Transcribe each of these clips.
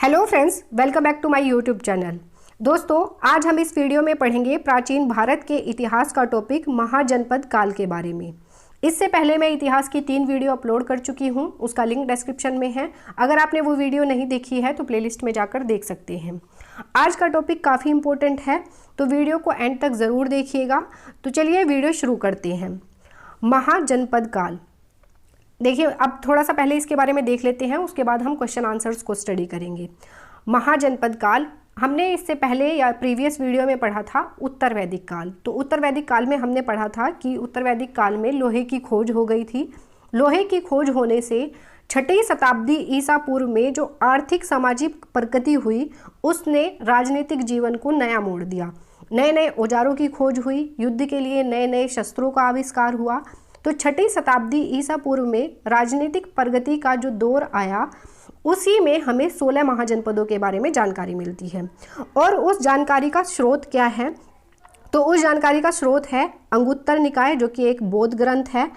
Hello friends, welcome back to my YouTube channel. दोस्तों, आज हम इस वीडियो में पढ़ेंगे प्राचीन भारत के इतिहास का टॉपिक महाजनपद काल के बारे में। इससे पहले मैं इतिहास की 3 वीडियो अपलोड कर चुकी हूं, उसका लिंक डिस्क्रिप्शन में है। अगर आपने वो वीडियो नहीं देखी है तो प्लेलिस्ट में जाकर देख सकते हैं। आज का टॉपिक काफ़ी इंपॉर्टेंट है, तो वीडियो को एंड तक ज़रूर देखिएगा। तो चलिए वीडियो शुरू करते हैं। महाजनपद काल, देखिए अब थोड़ा सा पहले इसके बारे में देख लेते हैं, उसके बाद हम क्वेश्चन आंसर्स को स्टडी करेंगे। महाजनपद काल हमने इससे पहले या प्रीवियस वीडियो में पढ़ा था उत्तर वैदिक काल। तो उत्तर वैदिक काल में हमने पढ़ा था कि उत्तर वैदिक काल में लोहे की खोज हो गई थी। लोहे की खोज होने से 6वीं शताब्दी ईसा पूर्व में जो आर्थिक सामाजिक प्रगति हुई उसने राजनीतिक जीवन को नया मोड़ दिया। नए नए औजारों की खोज हुई, युद्ध के लिए नए नए शस्त्रों का आविष्कार हुआ। तो 6वीं शताब्दी ईसा पूर्व में राजनीतिक प्रगति का जो दौर आया उसी में हमें 16 महाजनपदों के बारे में जानकारी मिलती है। और उस जानकारी का स्रोत क्या है? तो उस जानकारी का स्रोत है अंगुत्तर निकाय, जो कि एक बौद्ध ग्रंथ है,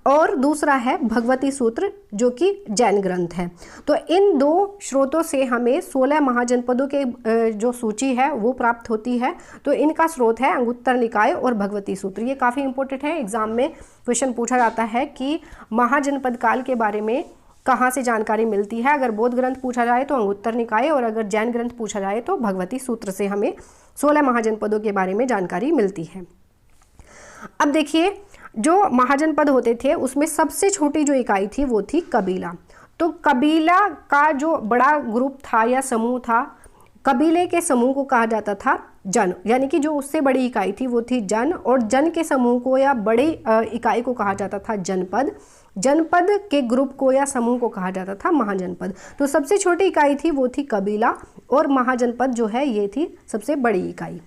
और दूसरा है भगवती सूत्र, जो कि जैन ग्रंथ है। तो इन 2 स्रोतों से हमें 16 महाजनपदों के जो सूची है वो प्राप्त होती है। तो इनका स्रोत है अंगुत्तर निकाय और भगवती सूत्र। ये काफ़ी इंपॉर्टेंट है, एग्जाम में क्वेश्चन पूछा जाता है कि महाजनपद काल के बारे में कहाँ से जानकारी मिलती है। अगर बौद्ध ग्रंथ पूछा जाए तो अंगुत्तर निकाय, और अगर जैन ग्रंथ पूछा जाए तो भगवती सूत्र से हमें 16 महाजनपदों के बारे में जानकारी मिलती है। अब देखिए, जो महाजनपद होते थे उसमें सबसे छोटी जो इकाई थी वो थी कबीला। तो कबीला का जो बड़ा ग्रुप था या समूह था, कबीले के समूह को कहा जाता था जन, यानी कि जो उससे बड़ी इकाई थी वो थी जन, और जन के समूह को या बड़ी इकाई को कहा जाता था जनपद। जनपद के ग्रुप को या समूह को कहा जाता था महाजनपद। तो सबसे छोटी इकाई थी वो थी कबीला, और महाजनपद जो है ये थी सबसे बड़ी इकाई।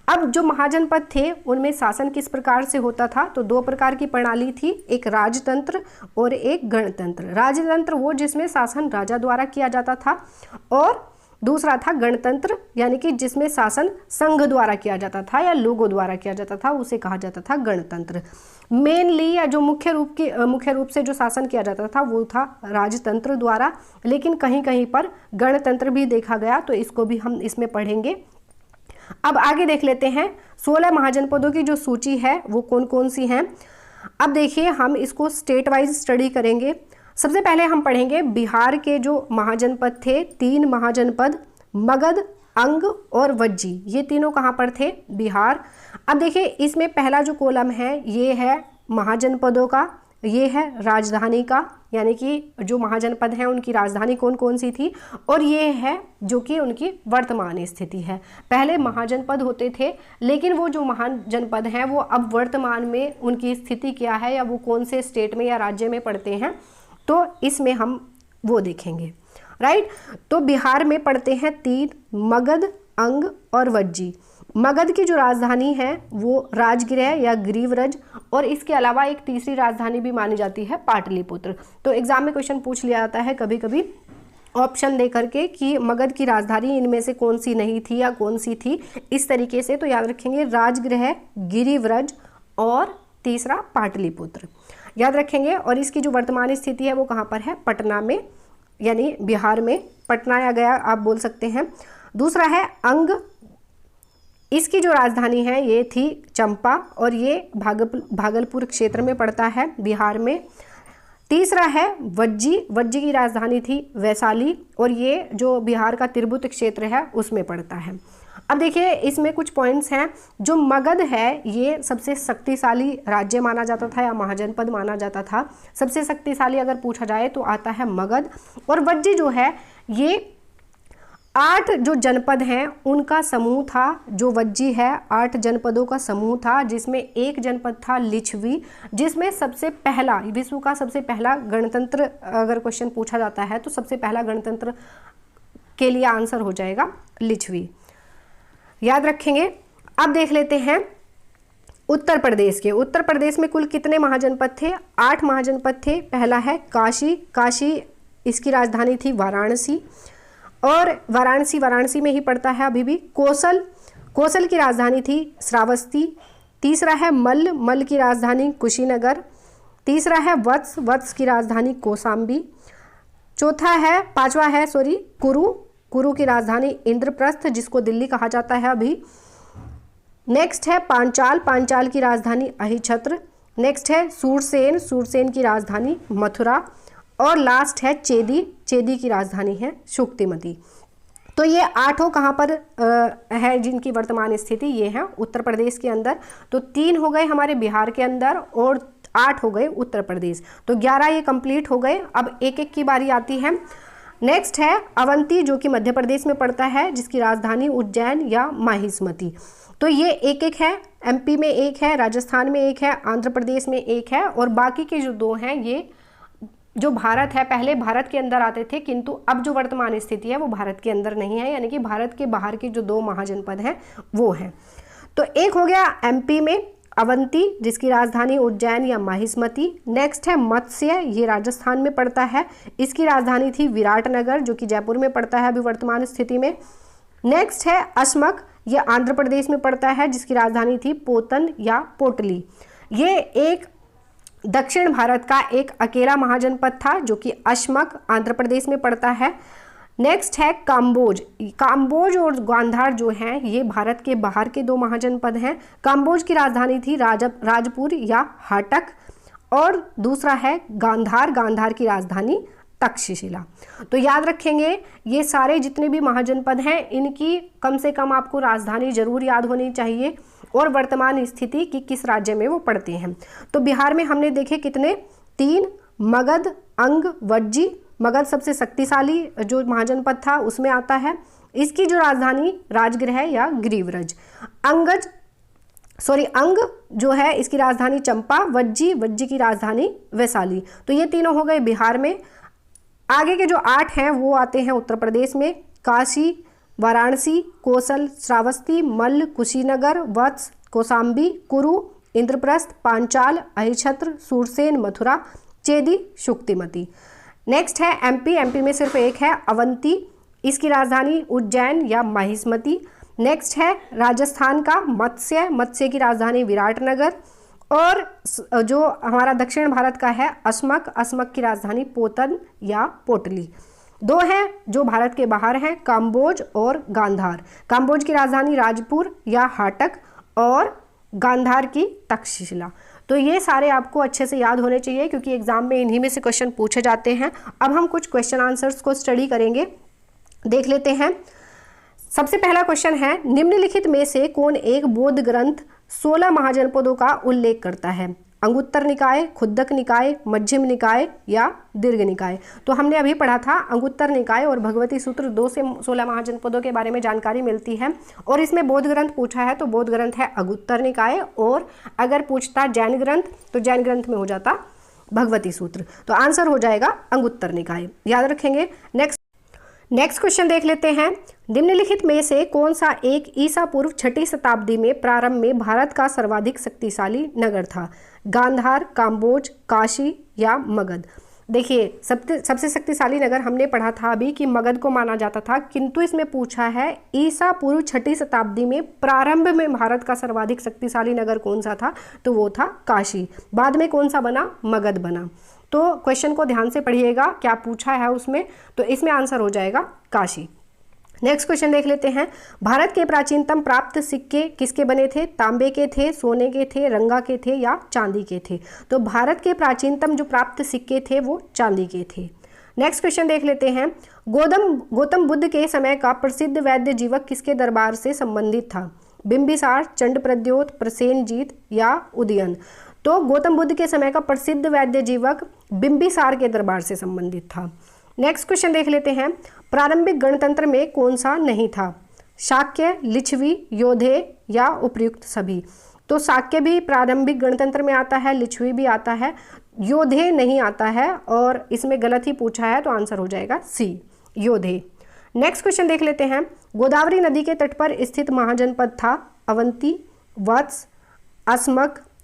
अब जो महाजनपद थे उनमें शासन किस प्रकार से होता था? तो 2 प्रकार की प्रणाली थी, एक राजतंत्र और एक गणतंत्र। राजतंत्र वो जिसमें शासन राजा द्वारा किया जाता था, और दूसरा था गणतंत्र, यानी कि जिसमें शासन संघ द्वारा किया जाता था या लोगों द्वारा किया जाता था, उसे कहा जाता था गणतंत्र। मेनली या जो मुख्य रूप से जो शासन किया जाता था वो था राजतंत्र द्वारा, लेकिन कहीं कहीं पर गणतंत्र भी देखा गया, तो इसको भी हम इसमें पढ़ेंगे। अब आगे देख लेते हैं 16 महाजनपदों की जो सूची है वो कौन कौन सी हैं। अब देखिए, हम इसको स्टेट वाइज स्टडी करेंगे। सबसे पहले हम पढ़ेंगे बिहार के जो महाजनपद थे, 3 महाजनपद, मगध, अंग और वज्जी। ये तीनों कहाँ पर थे? बिहार। अब देखिए, इसमें पहला जो कॉलम है ये है महाजनपदों का, ये है राजधानी का, यानी कि जो महाजनपद हैं उनकी राजधानी कौन कौन सी थी, और ये है जो कि उनकी वर्तमान स्थिति है। पहले महाजनपद होते थे, लेकिन वो जो महाजनपद हैं वो अब वर्तमान में उनकी स्थिति क्या है, या वो कौन से स्टेट में या राज्य में पड़ते हैं, तो इसमें हम वो देखेंगे। राइट, तो बिहार में पड़ते हैं 3, मगध, अंग और वज्जी। मगध की जो राजधानी है वो राजगृह या ग्रीवरज, और इसके अलावा एक तीसरी राजधानी भी मानी जाती है पाटलिपुत्र। तो एग्जाम में क्वेश्चन पूछ लिया जाता है कभी कभी ऑप्शन दे करके कि मगध की राजधानी इनमें से कौन सी नहीं थी या कौन सी थी, इस तरीके से। तो याद रखेंगे राजगृह, गिरिव्रज और तीसरा पाटलिपुत्र, याद रखेंगे। और इसकी जो वर्तमान स्थिति है वो कहाँ पर है? पटना में, यानी बिहार में। पटना या गया आप बोल सकते हैं। दूसरा है अंग, इसकी जो राजधानी है ये थी चंपा, और ये भागलपुर क्षेत्र में पड़ता है बिहार में। तीसरा है वज्जी, वज्जी की राजधानी थी वैशाली, और ये जो बिहार का तिरहुत क्षेत्र है उसमें पड़ता है। अब देखिए, इसमें कुछ पॉइंट्स हैं। जो मगध है ये सबसे शक्तिशाली राज्य माना जाता था या महाजनपद माना जाता था। सबसे शक्तिशाली अगर पूछा जाए तो आता है मगध। और वज्जी जो है ये 8 जो जनपद हैं उनका समूह था। जो वज्जी है 8 जनपदों का समूह था, जिसमें एक जनपद था लिच्छवी, जिसमें सबसे पहला, विश्व का सबसे पहला गणतंत्र अगर क्वेश्चन पूछा जाता है तो सबसे पहला गणतंत्र के लिए आंसर हो जाएगा लिच्छवी, याद रखेंगे। अब देख लेते हैं उत्तर प्रदेश के। उत्तर प्रदेश में कुल कितने महाजनपद थे? 8 महाजनपद थे। पहला है काशी, काशी इसकी राजधानी थी वाराणसी, और वाराणसी में ही पड़ता है अभी भी। कौशल, कौशल की राजधानी थी श्रावस्ती। तीसरा है मल्ल, मल्ल की राजधानी कुशीनगर। तीसरा है वत्स की राजधानी कौशाम्बी। पांचवा है कुरु, कुरु की राजधानी इंद्रप्रस्थ, जिसको दिल्ली कहा जाता है अभी। नेक्स्ट है पांचाल, पांचाल की राजधानी अहिछत्र। नेक्स्ट है सूरसेन, सूरसेन की राजधानी मथुरा। और लास्ट है चेदी, चेदी की राजधानी है शुक्तिमती। तो ये 8 कहाँ पर है जिनकी वर्तमान स्थिति, ये है उत्तर प्रदेश के अंदर। तो 3 हो गए हमारे बिहार के अंदर और 8 हो गए उत्तर प्रदेश। तो 11 ये कंप्लीट हो गए। अब एक एक की बारी आती है। नेक्स्ट है अवंती, जो कि मध्य प्रदेश में पड़ता है, जिसकी राजधानी उज्जैन या माहिष्मती। तो ये एक एक है, एमपी में एक है, राजस्थान में एक है, आंध्र प्रदेश में एक है, और बाकी के जो 2 हैं ये जो भारत है, पहले भारत के अंदर आते थे, किंतु अब जो वर्तमान स्थिति है वो भारत के अंदर नहीं है, यानी कि भारत के बाहर के जो 2 महाजनपद हैं वो हैं। तो एक हो गया एमपी में अवंती, जिसकी राजधानी उज्जैन या माहिष्मती। नेक्स्ट है मत्स्य, ये राजस्थान में पड़ता है, इसकी राजधानी थी विराटनगर, जो कि जयपुर में पड़ता है अभी वर्तमान स्थिति में। नेक्स्ट है अस्मक, ये आंध्र प्रदेश में पड़ता है, जिसकी राजधानी थी पोतन या पोटली। ये एक दक्षिण भारत का एक अकेला महाजनपद था, जो कि अस्मक आंध्र प्रदेश में पड़ता है। नेक्स्ट है काम्बोज, काम्बोज और गांधार जो हैं ये भारत के बाहर के 2 महाजनपद हैं। काम्बोज की राजधानी थी राजपुर या हाटक, और दूसरा है गांधार, गांधार की राजधानी तक्षशिला। तो याद रखेंगे ये सारे जितने भी महाजनपद हैं इनकी कम से कम आपको राजधानी जरूर याद होनी चाहिए और वर्तमान स्थिति कि किस राज्य में वो पड़ते हैं। तो बिहार में हमने देखे कितने, 3, मगध, अंग, वज्जी। मगध सबसे शक्तिशाली जो महाजनपद था उसमें आता है। इसकी जो राजधानी राजगृह या ग्रीवरज। अंग जो है इसकी राजधानी चंपा। वज्जी, वज्जी की राजधानी वैशाली। तो ये तीनों हो गए बिहार में। आगे के जो 8 हैं वो आते हैं उत्तर प्रदेश में, काशी, वाराणसी, कोसल, श्रावस्ती, मल्ल, कुशीनगर, वत्स, कौशाम्बी, कुरु, इंद्रप्रस्थ, पांचाल, अहिछत्र, सूरसेन, मथुरा, चेदी, शुक्तिमती। नेक्स्ट है एमपी, एमपी में सिर्फ एक है अवंती, इसकी राजधानी उज्जैन या माहिष्मती। नेक्स्ट है राजस्थान का मत्स्य, मत्स्य की राजधानी विराटनगर। और जो हमारा दक्षिण भारत का है अस्मक, अस्मक की राजधानी पोतन या पोटली। 2 हैं जो भारत के बाहर हैं, काम्बोज और गांधार। काम्बोज की राजधानी राजपुर या हाटक और गांधार की तक्षशिला। तो ये सारे आपको अच्छे से याद होने चाहिए क्योंकि एग्जाम में इन्हीं में से क्वेश्चन पूछे जाते हैं। अब हम कुछ क्वेश्चन आंसर्स को स्टडी करेंगे, देख लेते हैं। सबसे पहला क्वेश्चन है, निम्नलिखित में से कौन एक बौद्ध ग्रंथ 16 महाजनपदों का उल्लेख करता है? अंगुत्तर निकाय, खुद्दक निकाय, मध्यम निकाय या दीर्घ निकाय। तो हमने अभी पढ़ा था अंगुत्तर निकाय और भगवती सूत्र 2 से 16 महाजनपदों के बारे में जानकारी मिलती है। और इसमें बौद्ध ग्रंथ पूछा है तो बौद्ध ग्रंथ है अंगुत्तर निकाय, और अगर पूछता जैन ग्रंथ तो जैन ग्रंथ में हो जाता भगवती सूत्र। तो आंसर हो जाएगा अंगुत्तर निकाय, याद रखेंगे। नेक्स्ट क्वेश्चन देख लेते हैं। निम्नलिखित में से कौन सा एक ईसा पूर्व 6ठी शताब्दी में प्रारंभ में भारत का सर्वाधिक शक्तिशाली नगर था? गांधार, काम्बोज, काशी या मगध। देखिए सबसे शक्तिशाली नगर हमने पढ़ा था अभी कि मगध को माना जाता था, किंतु इसमें पूछा है ईसा पूर्व 6ठी शताब्दी में प्रारंभ में भारत का सर्वाधिक शक्तिशाली नगर कौन सा था? तो वो था काशी। बाद में कौन सा बना? मगध बना। तो क्वेश्चन को ध्यान से पढ़िएगा क्या पूछा है उसमें, तो इसमें आंसर हो जाएगा काशी। नेक्स्ट क्वेश्चन देख लेते हैं। भारत के प्राचीनतम प्राप्त सिक्के किसके बने थे? तांबे के थे, सोने के थे, रंगा के थे या चांदी के थे? तो भारत के प्राचीनतम जो प्राप्त सिक्के थे वो चांदी के थे। नेक्स्ट क्वेश्चन देख लेते हैं। गौतम बुद्ध के समय का प्रसिद्ध वैद्य जीवक किसके दरबार से संबंधित था? बिंबिसार, चंडप्रद्योत, प्रसेनजीत या उदयन। तो गौतम बुद्ध के समय का प्रसिद्ध वैद्य जीवक बिंबिसार के दरबार से संबंधित था। नेक्स्ट क्वेश्चन देख लेते हैं। प्रारंभिक गणतंत्र में कौन सा नहीं था? शाक्य, लिच्छवी, योधे या उपर्युक्त सभी। तो शाक्य भी प्रारंभिक गणतंत्र में आता है, लिच्छवी भी आता है, योधे नहीं आता है, और इसमें गलत ही पूछा है तो आंसर हो जाएगा सी, योधे। नेक्स्ट क्वेश्चन देख लेते हैं। गोदावरी नदी के तट पर स्थित महाजनपद था? अवंती, वत्स,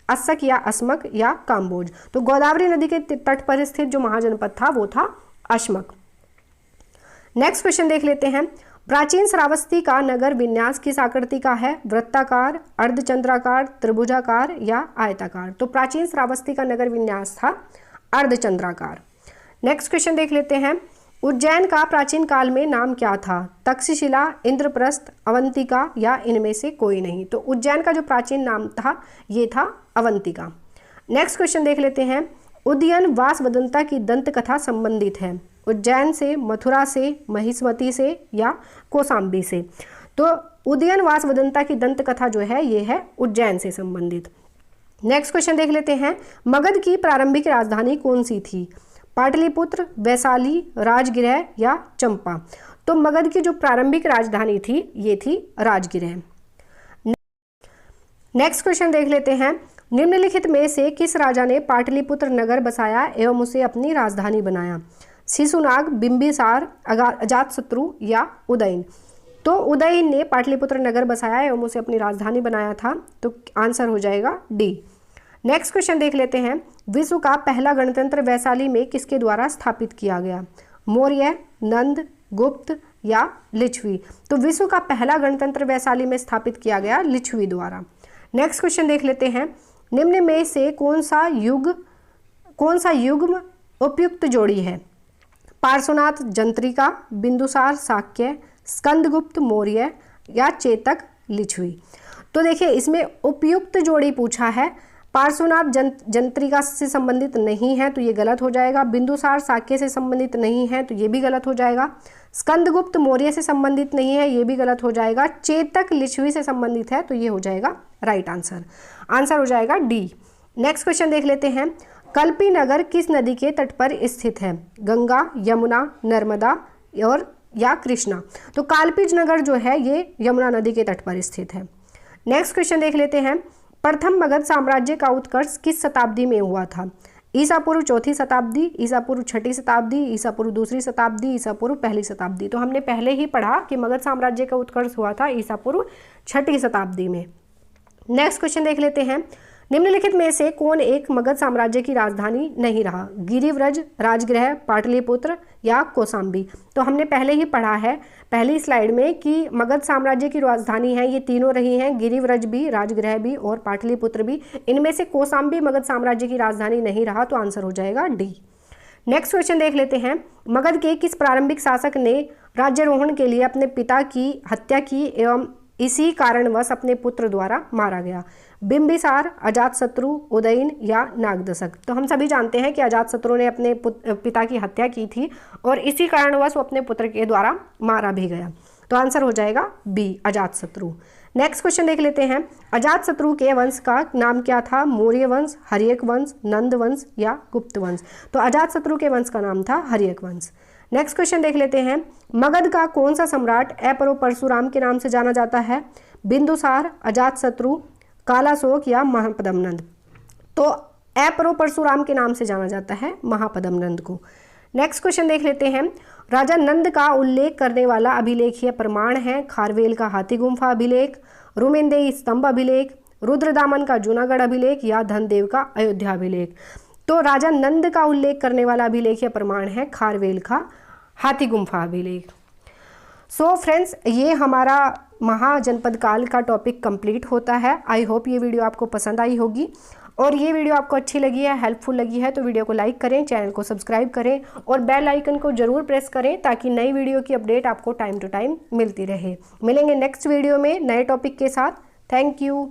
अस्सक या अस्मक या काम्बोज। तो गोदावरी नदी के तट पर स्थित जो महाजनपद था वो था अस्मक। नेक्स्ट क्वेश्चन देख लेते हैं। प्राचीन श्रावस्ती का नगर विन्यास किस आकृति का है? वृत्ताकार, अर्धचंद्राकार, त्रिभुजाकार या आयताकार। तो प्राचीन श्रावस्ती का नगर विन्यास था अर्धचंद्राकार। नेक्स्ट क्वेश्चन देख लेते हैं। उज्जैन का प्राचीन काल में नाम क्या था? तक्षशिला, इंद्रप्रस्थ, अवंतिका या इनमें से कोई नहीं। तो उज्जैन का जो प्राचीन नाम था ये था अवंतिका। नेक्स्ट क्वेश्चन देख लेते हैं। उदयन वासवदंता की दंत कथा संबंधित है उज्जैन से, मथुरा से, महिष्मती से या कौशाम्बी से? तो उदयन वासवदंता की दंत कथा जो है ये है उज्जैन से संबंधित। नेक्स्ट क्वेश्चन देख लेते हैं। मगध की प्रारंभिक राजधानी कौन सी थी? पाटलिपुत्र, वैशाली, राजगृह या चंपा? तो मगध की जो प्रारंभिक राजधानी थी ये थी राजगृह। नेक्स्ट क्वेश्चन देख लेते हैं। निम्नलिखित में से किस राजा ने पाटलिपुत्र नगर बसाया एवं उसे अपनी राजधानी बनाया? शिशुनाग, बिंबिसार, अजातशत्रु या उदयन? तो उदयन ने पाटलिपुत्र नगर बसाया एवं उसे अपनी राजधानी बनाया था। तो आंसर हो जाएगा डी। नेक्स्ट क्वेश्चन देख लेते हैं। विश्व का पहला गणतंत्र वैशाली में किसके द्वारा स्थापित किया गया? मौर्य, नंद, गुप्त या लिच्छवी? तो विश्व का पहला गणतंत्र वैशाली में स्थापित किया गया लिच्छवी द्वारा। नेक्स्ट क्वेश्चन देख लेते हैं। निम्न में से कौन सा युग्म उपयुक्त जोड़ी है? पार्श्वनाथ जंत्रिका, बिंदुसार शाक्य, स्कंदगुप्त मौर्य या चेतक लिच्छवी? तो देखिए इसमें उपयुक्त जोड़ी पूछा है। पार्श्वनाथ जंत्रिका से संबंधित नहीं है तो ये गलत हो जाएगा। बिंदुसार शाक्य से संबंधित नहीं है तो ये भी गलत हो जाएगा। स्कंदगुप्त मौर्य से संबंधित नहीं है ये भी गलत हो जाएगा। चेतक लिच्छवी से संबंधित है तो ये हो जाएगा राइट आंसर। आंसर हो जाएगा डी। नेक्स्ट क्वेश्चन देख लेते हैं। कल्पी नगर किस नदी के तट पर स्थित है? गंगा, यमुना, नर्मदा और या कृष्णा? तो कालपीज नगर जो है ये यमुना नदी के तट पर स्थित है। नेक्स्ट क्वेश्चन देख लेते हैं। प्रथम मगध साम्राज्य का उत्कर्ष किस शताब्दी में हुआ था? ईसा पूर्व 4वीं शताब्दी, ईसा पूर्व 6वीं शताब्दी, ईसा पूर्व 2री शताब्दी, ईसा पूर्व 1ली शताब्दी? तो हमने पहले ही पढ़ा कि मगध साम्राज्य का उत्कर्ष हुआ था ईसा पूर्व 6वीं शताब्दी में। नेक्स्ट क्वेश्चन देख लेते हैं। निम्नलिखित में से कौन एक मगध साम्राज्य की राजधानी नहीं रहा? गिरिव्रज, राजगृह, पाटलिपुत्र या कौशाम्बी? तो हमने पहले ही पढ़ा है पहली स्लाइड में कि मगध साम्राज्य की राजधानी है ये तीनों रही हैं, गिरिव्रज भी, राजगृह भी और पाटलिपुत्र भी। इनमें से कौशाम्बी मगध साम्राज्य की राजधानी नहीं रहा तो आंसर हो जाएगा डी। नेक्स्ट क्वेश्चन देख लेते हैं। मगध के किस प्रारंभिक शासक ने राज्यारोहण के लिए अपने पिता की हत्या की एवं इसी कारणवश अपने पुत्र द्वारा मारा गया? बिंबिसार, अजातशत्रु, उदयन या नागदशक? तो हम सभी जानते हैं कि अजातशत्रु ने अपने पिता की हत्या की थी और इसी कारणवश वो अपने पुत्र के द्वारा मारा भी गया। तो आंसर हो जाएगा बी, अजातशत्रु। नेक्स्ट क्वेश्चन देख लेते हैं। अजातशत्रु के वंश का नाम क्या था? मौर्य वंश, हर्यक वंश, नंद वंश या गुप्त वंश? तो अजातशत्रु के वंश का नाम था हर्यक वंश। नेक्स्ट क्वेश्चन देख लेते हैं। मगध का कौन सा सम्राट अपर्व परशुराम के नाम से जाना जाता है? बिंदुसार, अजातशत्रु, कालाशोक या महापद्मनंद? तो अपर्व परशुराम के नाम से जाना जाता है महापद्मनंद को। नेक्स्ट क्वेश्चन देख लेते हैं। राजा नंद का उल्लेख करने वाला अभिलेखीय प्रमाण है खारवेल का हाथी गुम्फा अभिलेख, रुमेंदेई स्तंभ अभिलेख, रुद्रदामन का जूनागढ़ अभिलेख या धनदेव का अयोध्या अभिलेख? तो राजा नंद का उल्लेख करने वाला अभिलेखीय प्रमाण है खारवेल का हाथी गुम्फा अभिलेख। सो फ्रेंड्स, ये हमारा महाजनपद काल का टॉपिक कंप्लीट होता है। आई होप ये वीडियो आपको पसंद आई होगी और ये वीडियो आपको अच्छी लगी है, हेल्पफुल लगी है तो वीडियो को लाइक करें, चैनल को सब्सक्राइब करें और बेल आइकन को जरूर प्रेस करें ताकि नई वीडियो की अपडेट आपको टाइम टू टाइम मिलती रहे। मिलेंगे नेक्स्ट वीडियो में नए टॉपिक के साथ। Thank you.